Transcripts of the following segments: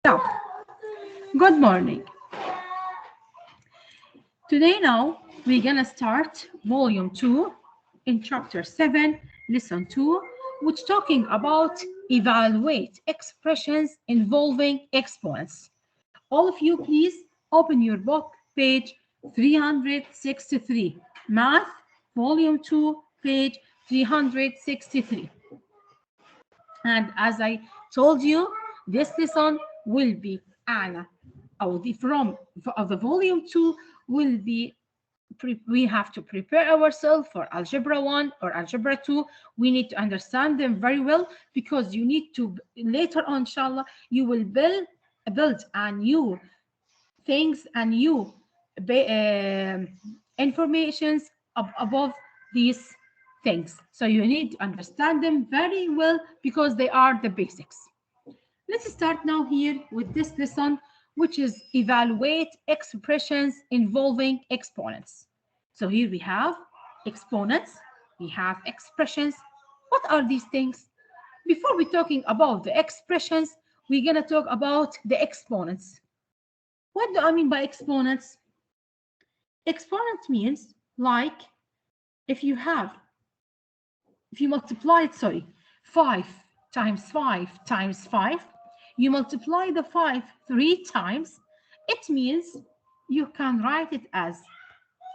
Now, good morning. Today now we're gonna start volume 2 in chapter 7, lesson 2, which talking about evaluate expressions involving exponents. All of you please open your book, page 363, math, volume 2, page 363. And as I told you, this lesson will be from the volume 2 will be we have to prepare ourselves for algebra 1 or algebra 2. We need to understand them very well because you need to later on, inshallah, you will build a new things and new informations above these things. So you need to understand them very well because they are the basics. Let's start now here with this lesson, which is evaluate expressions involving exponents. So here we have exponents, we have expressions. What are these things? Before we're talking about the expressions, we're going to talk about the exponents. What do I mean by exponents? Exponent means like if you multiply 5 times 5 times 5, you multiply the 5 3 times, it means you can write it as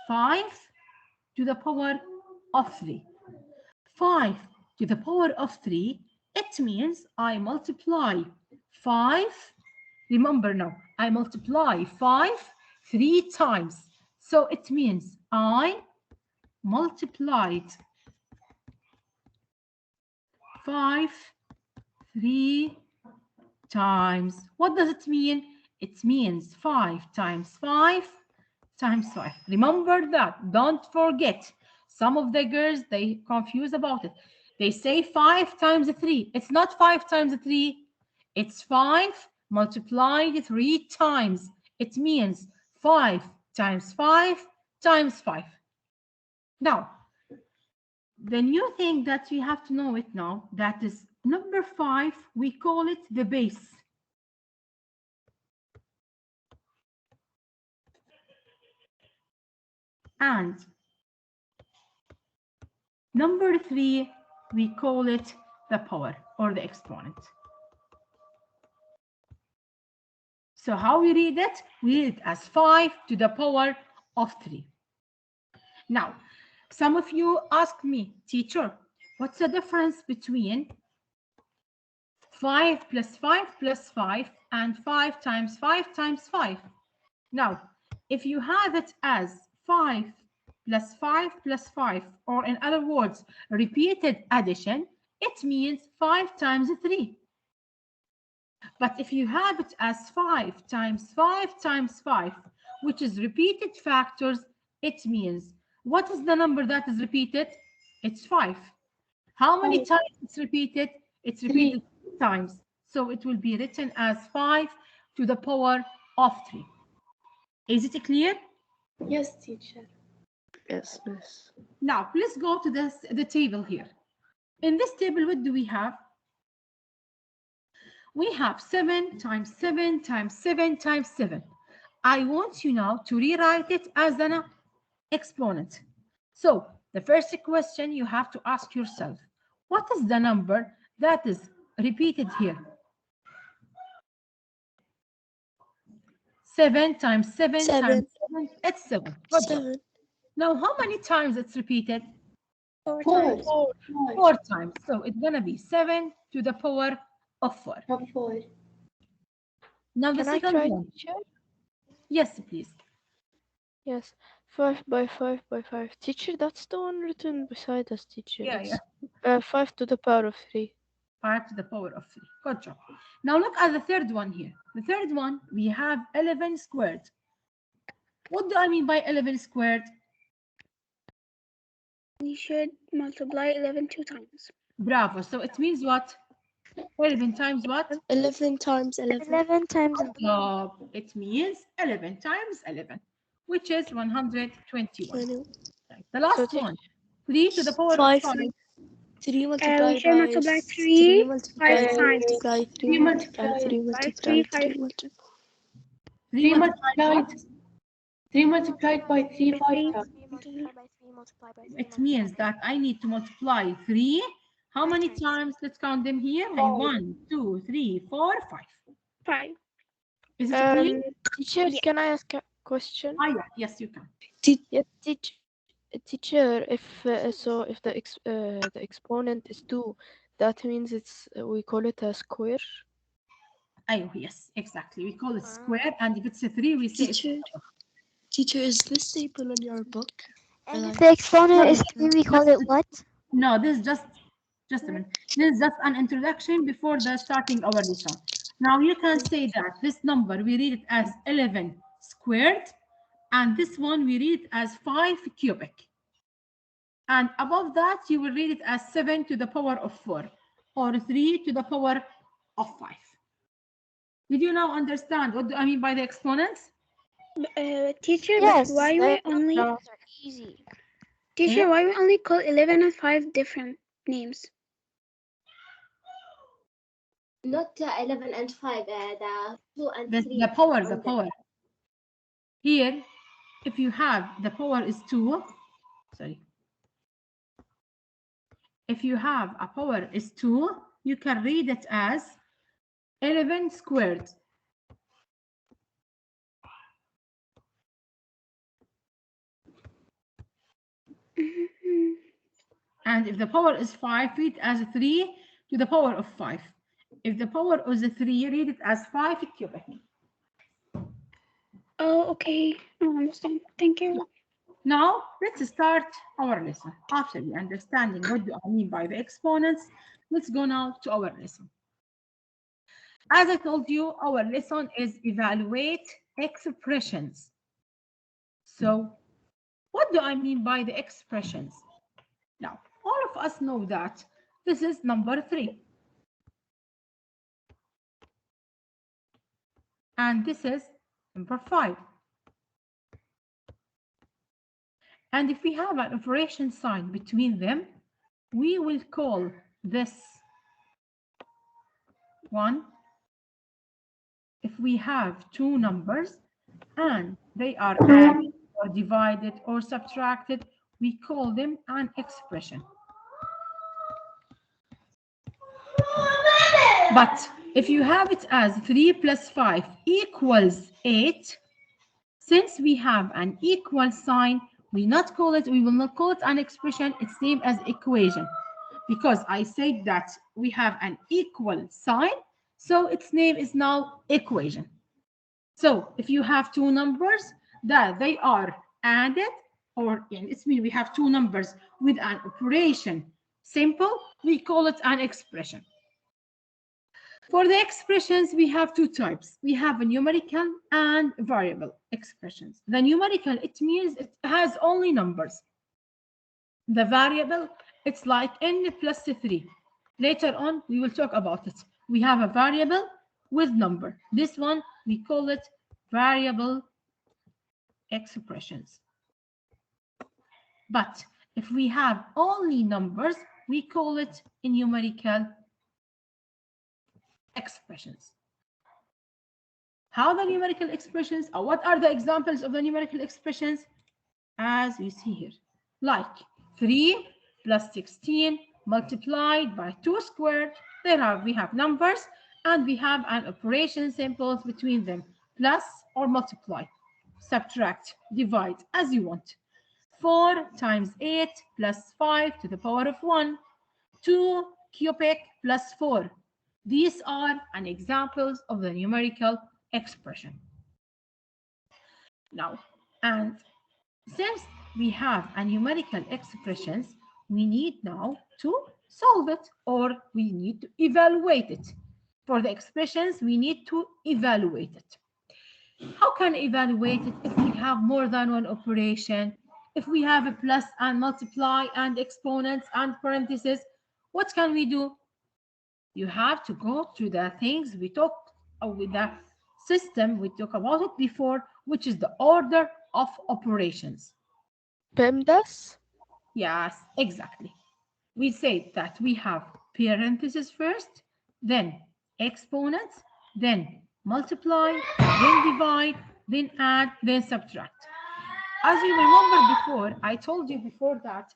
5 to the power of 3. 5 to the power of 3, it means I multiply 5. Remember now, I multiply 5 3 times. So it means I multiplied 5 3 times. What does it mean? It means 5 times 5 times 5. Remember that. Don't forget. Some of the girls, they confuse about it. They say 5 times 3. It's not 5 times 3. It's 5 multiplied 3 times. It means 5 times 5 times 5. Now, the new thing that we have to know it now, that is number 5, we call it the base. And number 3, we call it the power or the exponent. So how we read it? We read it as 5 to the power of 3. Now, some of you ask me, teacher, what's the difference between 5 plus 5 plus 5 and 5 times 5 times 5? Now, if you have it as 5 plus 5 plus 5, or in other words, repeated addition, it means 5 times 3. But if you have it as 5 times 5 times 5, which is repeated factors, it means what is the number that is repeated? It's 5. How many times it's repeated? It's repeated 3 times. So it will be written as 5 to the power of 3. Is it clear? Yes, teacher. Yes, miss. Now, let's go to the table here. In this table, what do we have? We have 7 times 7 times 7 times 7. I want you now to rewrite it as an exponent. So, the first question you have to ask yourself, what is the number that is repeated here? 7 times 7 times 7, it's 7. Good job. Now, how many times it's repeated? 4 times. 4 times. So, it's going to be 7 to the power of 4. Now, the second one. Teacher? Yes, please. Yes. 5 by 5 by 5. Teacher, that's the one written beside us, teacher. Yeah. 5 to the power of 3. 5 to the power of 3. Good job. Now look at the third one here. The third one, we have 11 squared. What do I mean by 11 squared? We should multiply 11 2 times. Bravo. So it means what? 11 times what? 11 times 11. 11 times. It means 11 times 11, which is 121. Right. The last one, 3 to the power of 5. 3 We multiplied should by multiply 3 3 5 times. multiply 3 3 multiply 3 By 3 multiply 5 3 multiply 3 multiplied 3 multiplied by 3 by 5 3 times. it means that I need to multiply 3. How many times? Let's count them here. 1, 2, 3, 4, 5. 5. Is it clear? Teacher, Yeah. can I ask a question? Ah, yeah. Yes, you can. Yes, teacher, if so if the exponent is 2, that means it's we call it a square. Oh, yes, exactly. We call it square, and if it's a 3, we say it's Teacher, is this table in your book? And if the exponent is 3, we call it what? no. This is just a minute. This is just an introduction before the starting our lesson. Now you can say that this number we read it as 11 squared, and this one we read it as 5 cubic. And above that, you will read it as 7 to the power of 4 or 3 to the power of 5. Did you now understand what do I mean by the exponents? Teacher, Yes, but why we only are easy. teacher, Eh? why we only call 11 and 5 different names? Not 11 and 5, the 2 and The 3. power. Here, if you have the power is 2, sorry. If you have a power is 2, you can read it as 11 squared. And if the power is 5, read it as 3 to the power of 5. If the power is 3, read it as 5 cubic. Oh, okay. I understand. Thank you. Now, let's start our lesson. After we understanding what do I mean by the exponents, let's go now to our lesson. As I told you, our lesson is evaluate expressions. So, what do I mean by the expressions? Now, all of us know that this is number 3. And this is number 5. And if we have an operation sign between them, we will call this one. If we have two numbers and they are added or divided or subtracted, we call them an expression. But if you have it as 3 plus 5 equals 8, since we have an equal sign, we will not call it an expression, it's named as equation. Because I said that we have an equal sign, so its name is now equation. So if you have two numbers that they are added, or it means we have two numbers with an operation simple, we call it an expression. For the expressions, we have two types. We have a numerical and variable expressions. The numerical, it means it has only numbers. The variable, it's like n plus 3. Later on, we will talk about it. We have a variable with number. This one, we call it variable expressions. But if we have only numbers, we call it numerical expressions. How the numerical expressions, or what are the examples of the numerical expressions? As we see here, like 3 plus 16 multiplied by 2 squared. We have numbers and we have an operation symbols between them, plus or multiply, subtract, divide, as you want. 4 times 8 plus 5 to the power of 1, 2 cubic plus 4. These are an examples of the numerical expression. Now, and since we have a numerical expressions, we need now to solve it, or we need to evaluate it. For the expressions, we need to evaluate it. How can I evaluate it if we have more than one operation? If we have a plus and multiply and exponents and parentheses, what can we do? You have to go to the things we talked with the system we talked about it before, which is the order of operations. PEMDAS? Yes, exactly. We say that we have parentheses first, then exponents, then multiply, then divide, then add, then subtract. As you remember before, I told you before that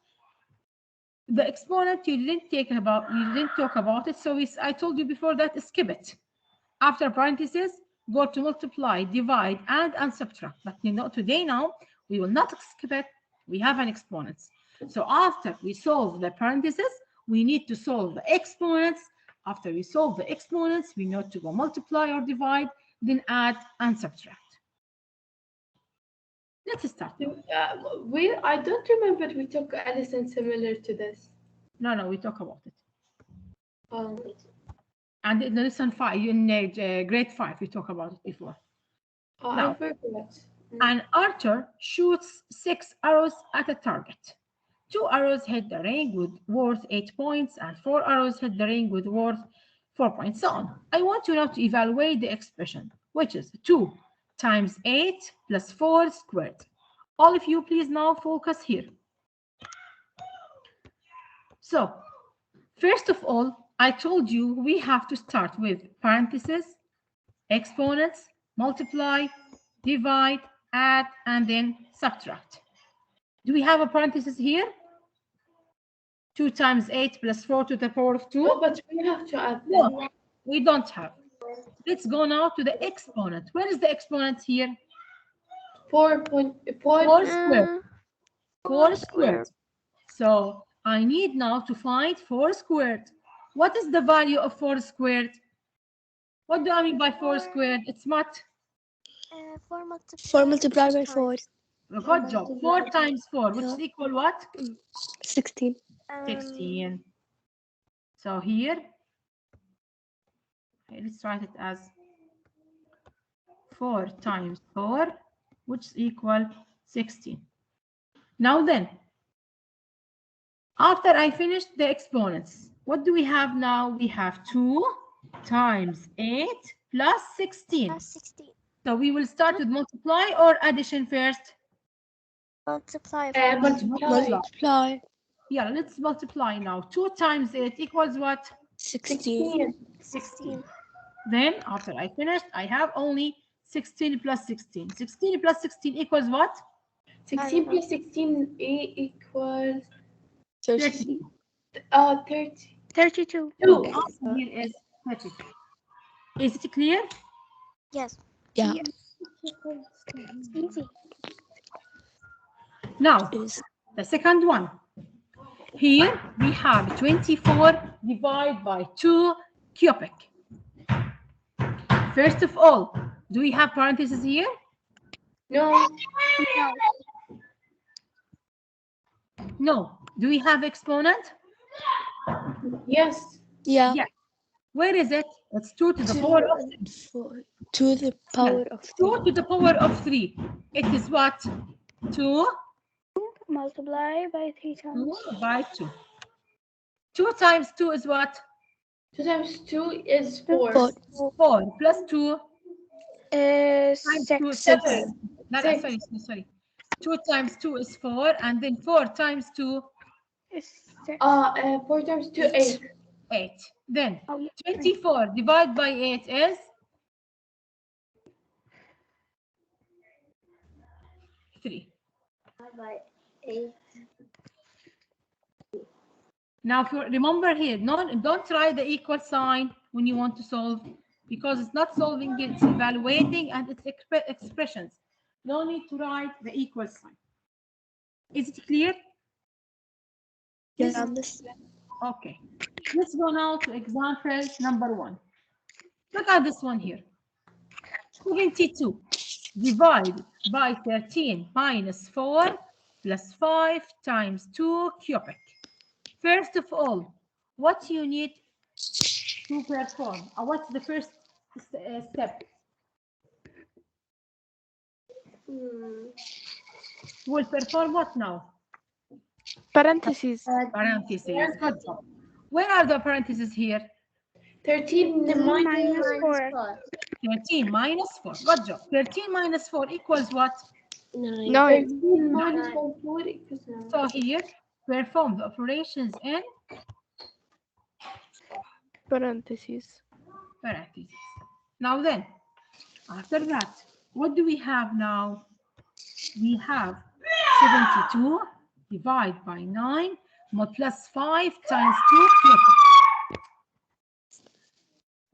the exponent you didn't talk about it. So I told you before that skip it. After parentheses, go to multiply, divide, add, and subtract. But today now we will not skip it. We have an exponent. So after we solve the parentheses, we need to solve the exponents. After we solve the exponents, we need to go multiply or divide, then add and subtract. Let's start. I don't remember we took anything similar to this. No, we talk about it. Um, And in lesson 5, in grade 5, we talked about it before. I forgot. An archer shoots 6 arrows at a target. 2 arrows hit the ring with worth 8 points, and 4 arrows hit the ring with worth 4 points. So on. I want you now to evaluate the expression, which is 2 times 8 plus 4 squared. All of you, please now focus here. So, first of all, I told you we have to start with parentheses, exponents, multiply, divide, add, and then subtract. Do we have a parenthesis here? 2 times 8 plus 4 to the power of 2? No, but we have to add them. No, we don't have. Let's go now to the exponent. Where is the exponent here? 4 squared. 4 squared. So I need now to find 4 squared. What is the value of 4 squared? What do I mean by 4 squared? It's what? 4 multiplied by 4. Good job. 4 times 4, which is equal what? 16. 16. So here, okay, let's write it as 4 times 4, which is equal 16. Now then, after I finish the exponents, what do we have now? We have 2 times 8 plus 16. So we will start with multiply or addition first? Multiply. Multiply. Yeah, let's multiply now. 2 times 8 equals what? 16. 16. Then after I finished, I have only 16 plus 16. 16 plus 16 equals what? 16 plus 16 equals 30. 30. 32. The answer here is 32. Is it clear? Yes. Yeah. Easy. Now, Is the second one. Here we have 24 divided by 2 cubic. First of all, do we have parentheses here? No. No. Do we have exponent? Yes. yeah. Yes. Where is it? It's 2 to the power of 4 to the power of 2 to the power of 3. It is what? 2 Multiply by 3 times. by 2. 2 times 2 is what? 2 times 2 is 4. 4 plus 2 times 2 is 6. 7. No, sorry. 2 times 2 is 4, and then 4 times 2 Is 6. 4 times 2 8. 8. Then Oh, yeah. 24 divided by 8 is 3. By 8. Now, if you remember here, don't try the equal sign when you want to solve, because it's not solving, it's evaluating and it's expressions. No need to write the equal sign. Is it clear? Yes. Okay. Let's go now to example number 1. Look at this one here. 72 divided by 13 minus 4 plus 5 times 2 cubic. First of all, what you need to perform? What's the first step? We'll perform what now? Parentheses. Parentheses. Good job. Where are the parentheses here? 13 minus 4. 13 minus 4. Good job. 13 minus 4 equals what? 9. 9. 13 minus 4 equals 9. So here, perform the operations in parentheses. Parentheses. Now then, after that, what do we have now? We have 72 divided by 9 plus 5 times 2.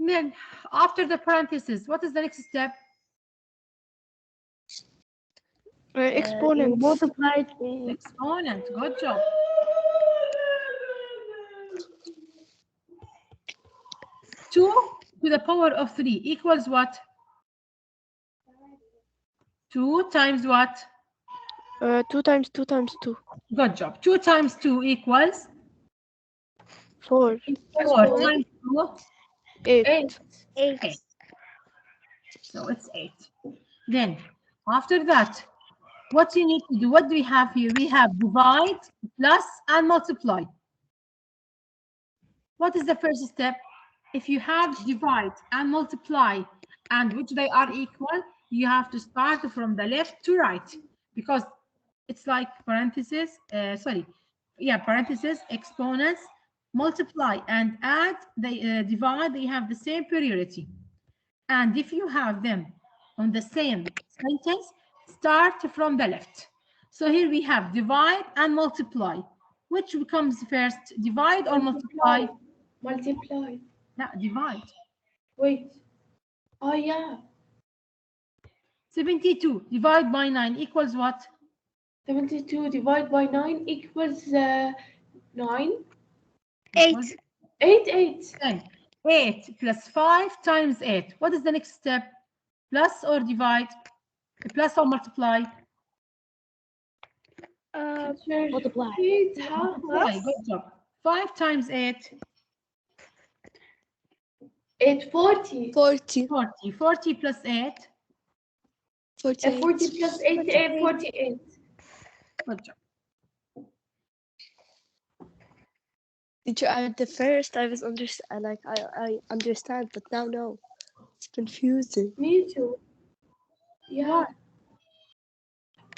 Then, after the parentheses, what is the next step? Exponents. Multiplied. Exponent. Good job. 2 to the power of 3 equals what? 2 times what? 2 times 2 times 2. Good job. 2 times 2 equals 4. 4 times 2, 8. 8. So it's 8. Then, after that, what you need to do, what do we have here? We have divide, plus, and multiply. What is the first step? If you have divide and multiply, and which they are equal, you have to start from the left to right, because it's like parentheses, parentheses, exponents, multiply and add, they divide, they have the same priority. And if you have them on the same sentence, start from the left. So here we have divide and multiply. Which comes first, divide or multiply? Multiply. No, divide. Wait. Oh, yeah. 72 divided by 9 equals what? 72 divided by 9 equals 9. 8. 8. 10. 8 plus 5 times 8. What is the next step? Plus or divide? Plus or multiply? Multiply. 8. Multiply. Good job. 5 times 8. 8, 40. 40. 40. 40 plus 8. 48. 40 plus 8, 48. Good job. Did you at the first I was I understand, but now no. It's confusing. Me too. Yeah.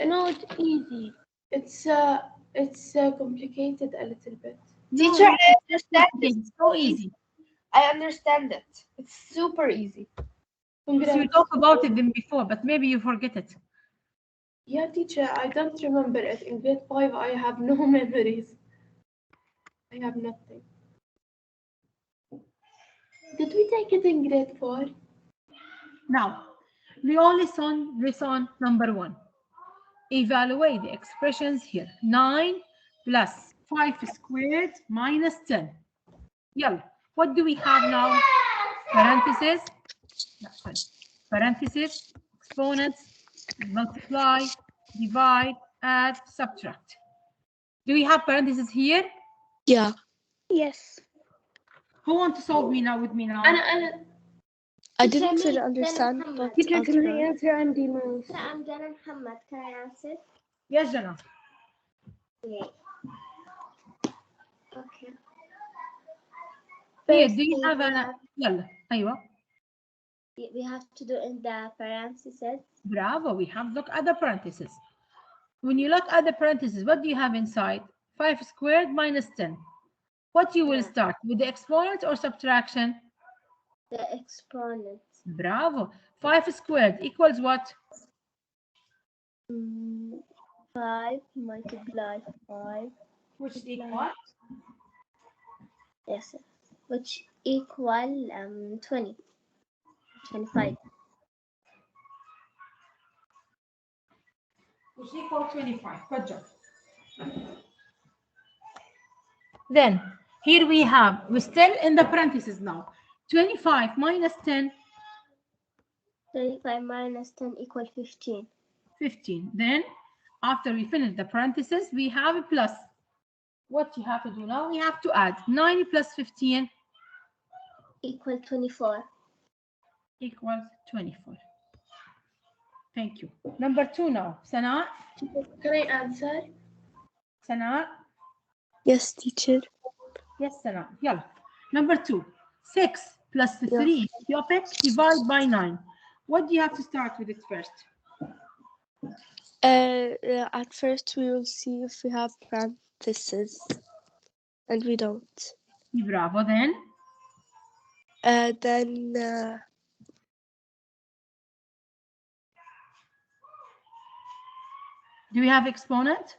No, it's easy. It's complicated a little bit. Teacher, I understand it. It's so easy. I understand it. It's super easy. So we talked about it then before, but maybe you forget it. Yeah, teacher, I don't remember it. In grade 5, I have no memories. I have nothing. Did we take it in grade 4? Now, we only saw lesson number 1. Evaluate the expressions here. 9 plus 5 squared minus 10. Yalla, what do we have now? Parentheses, parentheses, exponents, multiply, divide, add, subtract. Do we have parentheses here? Yeah. Yes. Who wants to solve me now with me now? I didn't fully understand, but Teacher, I'll can I try. answer? I'm Dima. I'm Jana Muhammad. Can I answer? Yes, Jana. Yeah. Okay. Here, First do you thing have we an... have- Yalla, أيوة. We have to do in the parentheses. Bravo, we have look at the parentheses. When you look at the parentheses, what do you have inside? 5 squared minus 10. What you will Yeah. start with the exponent or subtraction? The exponents. Bravo. 5 squared equals what? 5 multiply 5. Which is equal? Yes. Which equal 20. 25. Which equal 25. Good job. Then, here we have, we're still in the parentheses now. 25 minus 10, 25 minus 10 equal 15. 15. Then, after we finish the parentheses, we have a plus. What you have to do now, we have to add 9 plus 15 Equal 24. equals 24. Thank you. Number 2 now. Sana? Can I answer? Sana? Yes, teacher. Yes, Sana. Yalla. Number 2. 6 plus 3 cubic divided by 9. What do you have to start with it first? At first we will see if we have parentheses, and we don't. Bravo. Then Then Do we have exponent?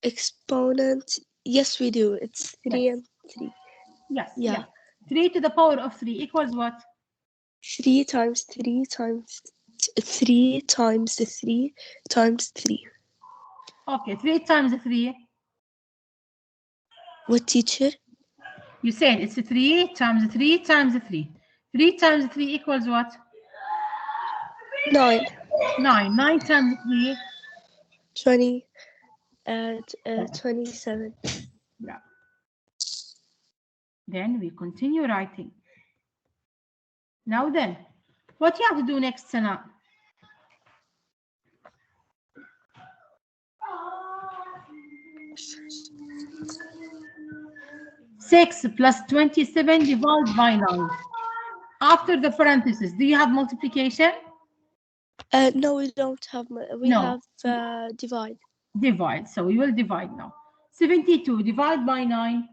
exponent. Yes, we do. It's 3 Yes. and 3. Yes. Yeah. Yeah. 3 to the power of 3 equals what? 3 times 3 times 3 times 3 times 3. Okay, 3 times 3. What, teacher? You said it's 3 times 3 times 3. 3 times 3 equals what? 9. 9. 9 times 3. 20 and 27. Yeah. Then we continue writing. Now then, what you have to do next, Sana? Six plus 27 divided by 9. After the parentheses, do you have multiplication? No, we don't have. We No. have divide. Divide. So we will divide now. 72 divided by 9.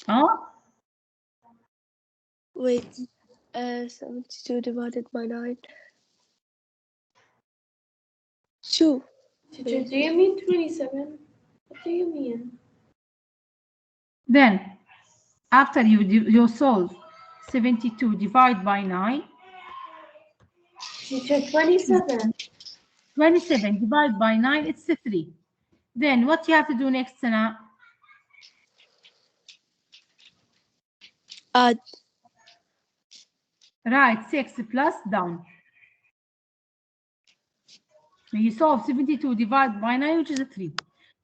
Huh? Wait. 72 divided by 9. 2. Teacher, do you mean 27? What do you mean? Then, after you solve 72 divided by 9, Teacher, 27. 27 divided by 9, it's 3. Then what you have to do next, Sana? Add. Write 6 plus down. You solve 72 divided by 9, which is a 3.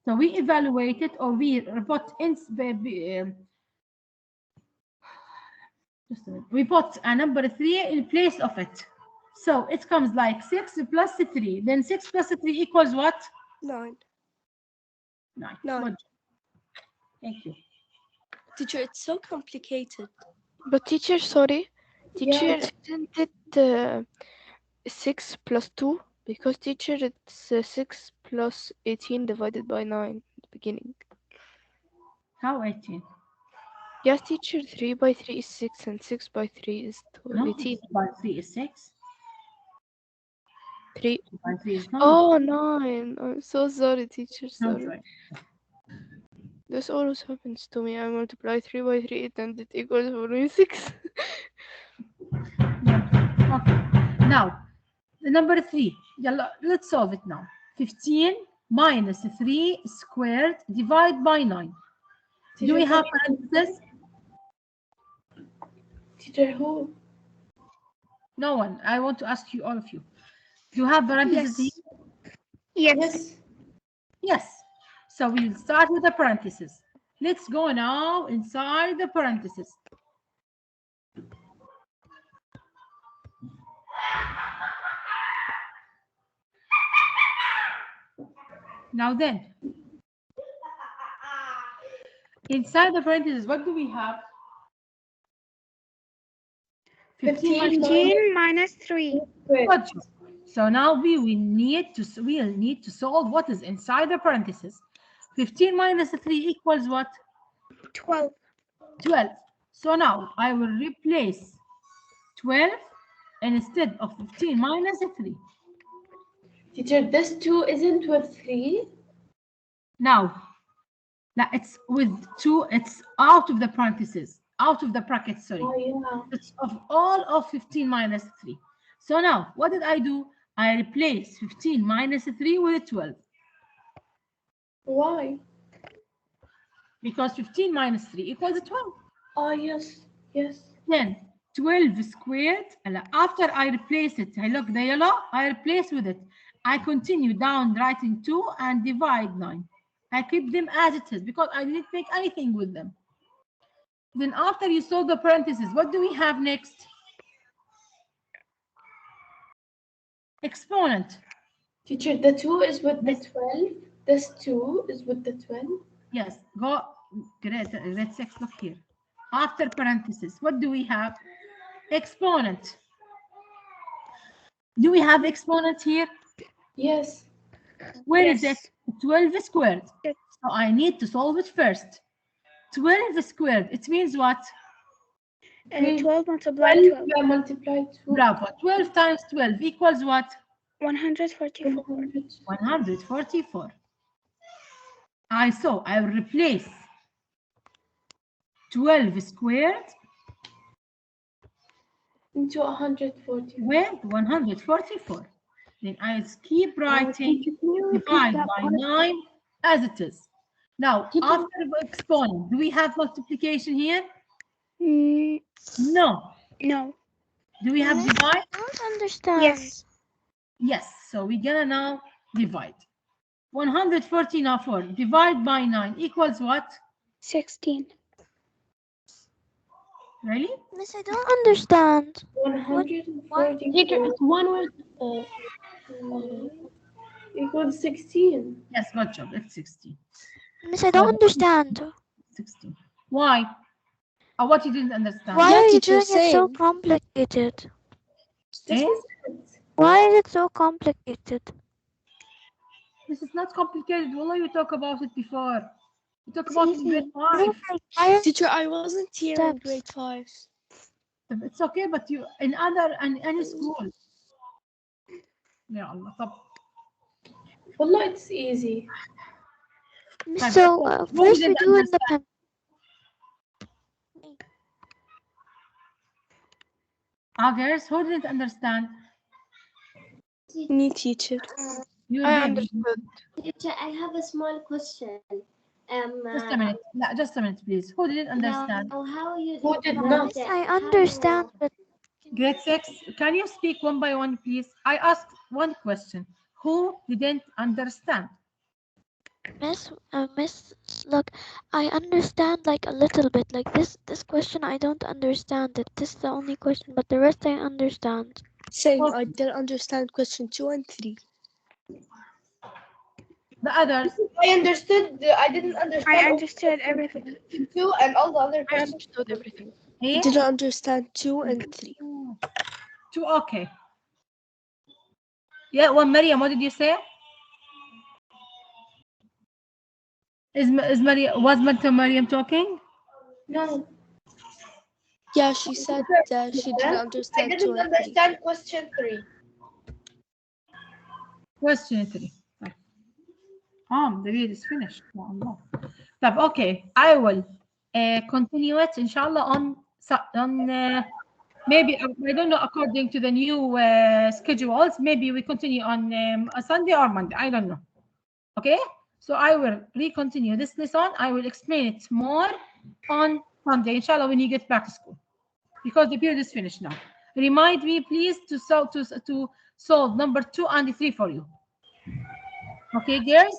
So we evaluate it, or we put in, just a minute. We put a number 3 in place of it. So it comes like 6 plus 3. Then 6 plus 3 equals what? 9. 9. 9. Good. Thank you. Teacher, it's so complicated. But teacher, sorry. Teacher, Yeah. isn't it 6 plus 2? Because teacher, it's 6 plus 18 divided by 9 at the beginning. How 18? Yes, teacher, 3 by 3 is 6 and 6 by 3 is No, 18. 3 by 3 is 6. 3. 2 by 3 is 9. Oh, 9. I'm so sorry, teacher. No, Sorry. sorry. This always happens to me. I multiply 3 by 3 and it equals for me 6. Okay. Now, the number 3. Let's solve it now. 15 minus 3 squared divided by 9. Do we have parentheses? Teacher, who? No one. I want to ask you, all of you. Do you have parentheses Yes. here? Yes. Yes. So we'll start with the parentheses. Let's go now inside the parentheses. Now then, inside the parentheses, what do we have? 15 minus 3. Good. So now we'll need to solve what is inside the parentheses. 15 minus 3 equals what? 12. 12. So now I will replace 12 instead of 15 minus 3. Teacher, this 2 isn't with 3? Now, it's with 2, it's out of the parentheses, out of the brackets, sorry. Oh, yeah. It's of all of 15 minus 3. So now, what did I do? I replaced 15 minus 3 with 12. Why? Because 15 minus 3 equals 12. Oh, yes. Yes. Then 12 squared, and after I replace it, I look the yellow, I replace with it. I continue down writing 2 and divide 9. I keep them as it is because I didn't make anything with them. Then after you solve the parentheses, what do we have next? Exponent. Teacher, the 2 is with the 12. This 2 is with the 12. Yes, go grade 6, look here. After parentheses, what do we have? Exponent. Do we have exponent here? Yes. Where is it? 12 squared. So I need to solve it first. 12 squared, it means what? 12 multiplied 12. Yeah, multiplied 2. Bravo. 12 times 12 equals what? 144. 144. I will replace 12 squared into 140. with 144. Then I'll keep writing divide by 9 as it is. Now, after exponent, do we have multiplication here? No. No. Do we have Miss, divide? I don't understand. Yes. Yes. So we're gonna now divide. 144 divide by 9 equals what? 16. Really? Really? Miss, I don't understand. 140 Teacher, it's one word. equals 16. Yes, good job. It's 16. Miss, I don't understand. 16. Why? What you didn't understand? Why Yeah, are you teacher, doing it so same. complicated? Eh? Why is it so complicated? This is not complicated. Wallah, you talk about it before. You talk about it in grade 5. No, like, why are Teacher, I wasn't here in Steps. grade 5. It's okay, but you in any school. Ya Allah. طب. Wallah, it's easy. Miss, so who first we didn't do in the pen. Others who didn't understand? Me, teacher. You I did. understood. Teacher, I have a small question. Just a minute. No, just a minute, please. Who didn't understand? Now, how you Who did divide not? Miss, the- I how- understand, but Grade 6. Can you speak one by one, please? I asked one question. Who didn't understand? Miss, look, I understand like a little bit. Like this question, I don't understand it. This is the only question, but the rest I understand. Same. I didn't understand question 2 and 3. The others. I understood. I didn't understand. I understood everything. Two and all the other I questions. understood everything. Here? Didn't understand 2 and 3. 2. Okay. Yeah, one Maryam, what did you say? Is Maryam, was Maryam talking? No. Yeah, she said she didn't I understand 2 didn't and 3. understand question 3. Question 3. The video is finished. Ya Allah. طب, okay. I will continue it, inshallah, on maybe, I don't know, according to the new schedules, maybe we continue on a Sunday or Monday. I don't know. Okay? So I will re-continue this lesson. I will explain it more on Sunday, inshallah, when you get back to school. Because the period is finished now. Remind me, please, to solve number 2 and 3 for you. Okay, girls?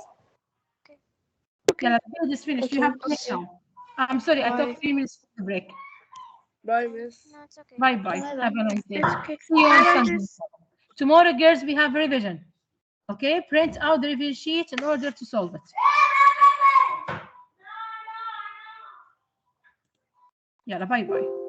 Yeah, the period is finished. You have to break now. I'm sorry, I took 3 minutes to break. Bye, miss. No, it's okay. Bye-bye. Have a nice day. It's okay. See you on Sunday. Tomorrow, girls, we have revision. Okay, print out the revision sheet in order to solve it. Yeah, bye-bye.